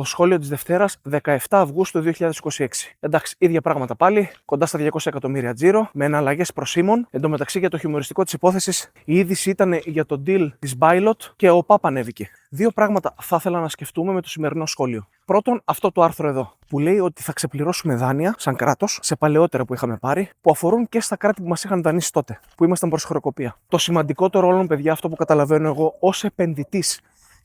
Το σχόλιο της Δευτέρας, 17 Αυγούστου 2026. Εντάξει, ίδια πράγματα πάλι, κοντά στα 200 εκατομμύρια τζίρο, με εναλλαγές προσήμων. Εν τω μεταξύ, για το χιουμοριστικό της υπόθεσης, η είδηση ήταν για το deal της Bilot και ο ΠΑΠ ανέβηκε. Δύο πράγματα θα ήθελα να σκεφτούμε με το σημερινό σχόλιο. Πρώτον, αυτό το άρθρο εδώ, που λέει ότι θα ξεπληρώσουμε δάνεια, σαν κράτος, σε παλαιότερα που είχαμε πάρει, που αφορούν και στα κράτη που μας είχαν δανείσει τότε, που ήμασταν προς χρεοκοπία. Το σημαντικότερο όλων, παιδιά, αυτό που καταλαβαίνω εγώ ως επενδυτής.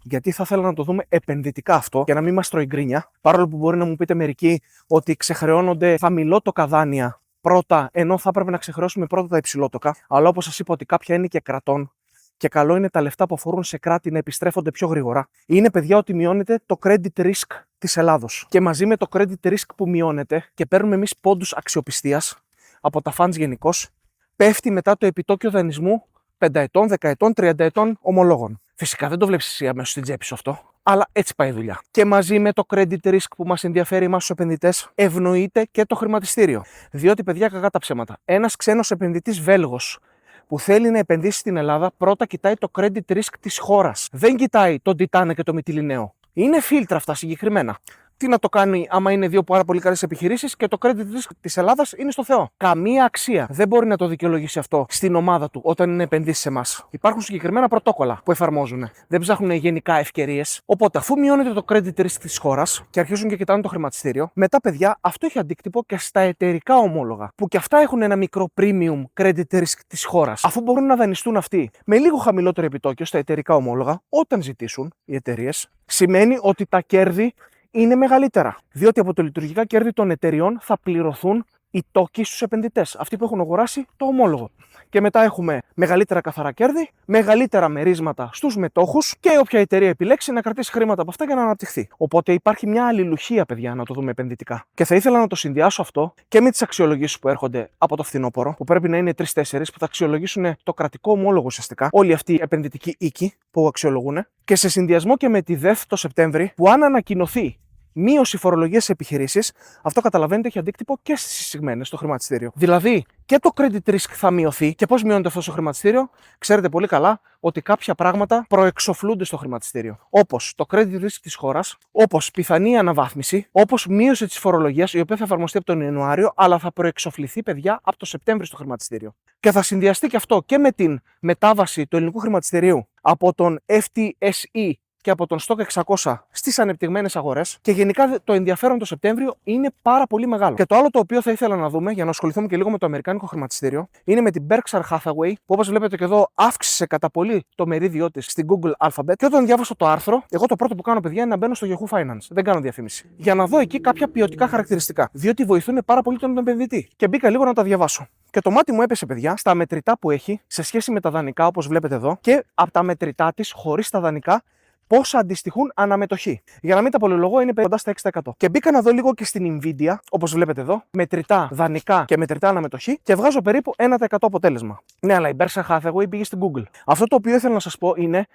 Γιατί θα ήθελα να το δούμε επενδυτικά αυτό και να μην μας τρώει γκρίνια. Παρόλο που μπορεί να μου πείτε μερικοί ότι ξεχρεώνονται χαμηλότοκα δάνεια πρώτα, ενώ θα έπρεπε να ξεχρεώσουμε πρώτα τα υψηλότοκα. Αλλά όπως σας είπα, ότι κάποια είναι και κρατών και καλό είναι τα λεφτά που αφορούν σε κράτη να επιστρέφονται πιο γρήγορα. Είναι, παιδιά, ότι μειώνεται το credit risk της Ελλάδος. Και μαζί με το credit risk που μειώνεται και παίρνουμε εμείς πόντους αξιοπιστίας από τα funds γενικώς, πέφτει μετά το επιτόκιο δανεισμού 5 ετών, 10 ετών, 30 ετών ομολόγων. Φυσικά δεν το βλέπεις εσύ αμέσως στην τσέπη σου αυτό, αλλά έτσι πάει η δουλειά. Και μαζί με το credit risk που μας ενδιαφέρει εμάς τους επενδυτές, ευνοείται και το χρηματιστήριο. Διότι, παιδιά, κακά τα ψέματα, ένας ξένος επενδυτής Βέλγος που θέλει να επενδύσει στην Ελλάδα, πρώτα κοιτάει το credit risk της χώρας. Δεν κοιτάει τον Τιτάνε και το Μυτιληναίο. Είναι φίλτρα αυτά συγκεκριμένα. Τι να το κάνει άμα είναι δύο πάρα πολύ καλές επιχειρήσεις και το credit risk της Ελλάδας είναι στο Θεό. Καμία αξία δεν μπορεί να το δικαιολογήσει αυτό στην ομάδα του όταν είναι επενδύσει σε εμάς. Υπάρχουν συγκεκριμένα πρωτόκολλα που εφαρμόζουν. Δεν ψάχνουν γενικά ευκαιρίες. Οπότε, αφού μειώνεται το credit risk της χώρας και αρχίζουν και κοιτάνε το χρηματιστήριο, μετά, παιδιά, αυτό έχει αντίκτυπο και στα εταιρικά ομόλογα. Που και αυτά έχουν ένα μικρό premium credit risk της χώρας. Αφού μπορούν να δανειστούν αυτοί με λίγο χαμηλότερο επιτόκιο στα εταιρικά ομόλογα, όταν ζητήσουν οι εταιρείες, σημαίνει ότι τα κέρδη είναι μεγαλύτερα. Διότι από τα λειτουργικά κέρδη των εταιριών θα πληρωθούν οι τόκοι στους επενδυτές, αυτοί που έχουν αγοράσει το ομόλογο. Και μετά έχουμε μεγαλύτερα καθαρά κέρδη, μεγαλύτερα μερίσματα στους μετόχους και όποια εταιρεία επιλέξει να κρατήσει χρήματα από αυτά για να αναπτυχθεί. Οπότε υπάρχει μια αλληλουχία, παιδιά, να το δούμε επενδυτικά. Και θα ήθελα να το συνδυάσω αυτό και με τις αξιολογήσεις που έρχονται από το φθινόπωρο, που πρέπει να είναι 3-4, που θα αξιολογήσουν το κρατικό ομόλογο ουσιαστικά, όλοι αυτοί οι επενδυτικοί οίκοι που αξιολογούν, και σε συνδυασμό και με τη ΔΕΘ το Σεπτέμβρη, που αν ανακοινωθεί μείωση φορολογίας σε επιχειρήσεις, αυτό καταλαβαίνετε έχει αντίκτυπο και στις εισηγμένες στο χρηματιστήριο. Δηλαδή, και το credit risk θα μειωθεί. Και πώς μειώνεται αυτό στο χρηματιστήριο? Ξέρετε πολύ καλά ότι κάποια πράγματα προεξοφλούνται στο χρηματιστήριο. Όπως το credit risk της χώρας, όπως πιθανή αναβάθμιση, όπως μείωση της φορολογίας, η οποία θα εφαρμοστεί από τον Ιανουάριο, αλλά θα προεξοφληθεί, παιδιά, από το Σεπτέμβριο στο χρηματιστήριο. Και θα συνδυαστεί και αυτό και με την μετάβαση του ελληνικού χρηματιστηρίου από τον FTSE και από τον Stock 600 στις ανεπτυγμένες αγορές, και γενικά το ενδιαφέρον το Σεπτέμβριο είναι πάρα πολύ μεγάλο. Και το άλλο το οποίο θα ήθελα να δούμε, για να ασχοληθούμε και λίγο με το αμερικάνικο χρηματιστήριο, είναι με την Berkshire Hathaway, που όπως βλέπετε και εδώ αύξησε κατά πολύ το μερίδιό της στην Google Alphabet. Και όταν διάβασα το άρθρο, εγώ το πρώτο που κάνω, παιδιά, είναι να μπαίνω στο Yahoo Finance. Δεν κάνω διαφήμιση. Για να δω εκεί κάποια ποιοτικά χαρακτηριστικά. Διότι βοηθούν πάρα πολύ τον επενδυτή. Και μπήκα λίγο να τα διαβάσω. Και το μάτι μου έπεσε, παιδιά, στα μετρητά που έχει σε σχέση με τα δανεικά, όπως βλέπετε εδώ, και από τα μετρητά της χωρίς τα δανεικά, πόσα αντιστοιχούν αναμετοχή. Για να μην τα πολυλογώ, είναι κοντά στα 6%. Και μπήκα να δω λίγο και στην Nvidia, όπως βλέπετε εδώ, μετρητά δανεικά και μετρητά αναμετοχή, και βγάζω περίπου 1% αποτέλεσμα. Ναι, αλλά η Berkshire Hathaway πήγε στην Google. Αυτό το οποίο ήθελα να σας πω είναι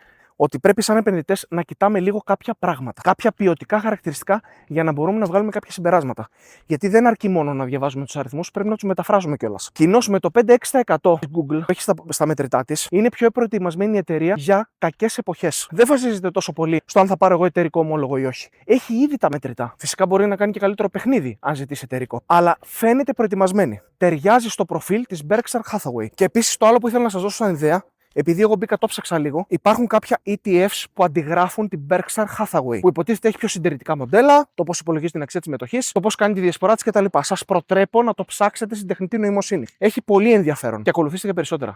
ότι πρέπει σαν επενδυτές να κοιτάμε λίγο κάποια πράγματα, κάποια ποιοτικά χαρακτηριστικά, για να μπορούμε να βγάλουμε κάποια συμπεράσματα. Γιατί δεν αρκεί μόνο να διαβάζουμε τους αριθμούς, πρέπει να τους μεταφράζουμε κιόλας. Κοινώς με το 5-6% της Google που έχει στα μετρητά της, είναι πιο προετοιμασμένη η εταιρεία για κακές εποχές. Δεν βασίζεται τόσο πολύ στο αν θα πάρω εγώ εταιρικό ομόλογο ή όχι. Έχει ήδη τα μετρητά. Φυσικά μπορεί να κάνει και καλύτερο παιχνίδι αν ζητήσει εταιρικό. Αλλά φαίνεται προετοιμασμένη. Ταιριάζει στο προφίλ της Berkshire Hathaway. Και επίσης το άλλο που ήθελα να σας δώσω σαν ιδέα. Επειδή εγώ μπήκα, το ψάξα λίγο, υπάρχουν κάποια ETFs που αντιγράφουν την Berkshire Hathaway, που υποτίθεται έχει πιο συντηρητικά μοντέλα, το πώς υπολογίζει την αξία της μετοχής, το πώς κάνει τη διασπορά της κτλ. Σας προτρέπω να το ψάξετε στην τεχνητή νοημοσύνη. Έχει πολύ ενδιαφέρον και ακολουθήστε και περισσότερα.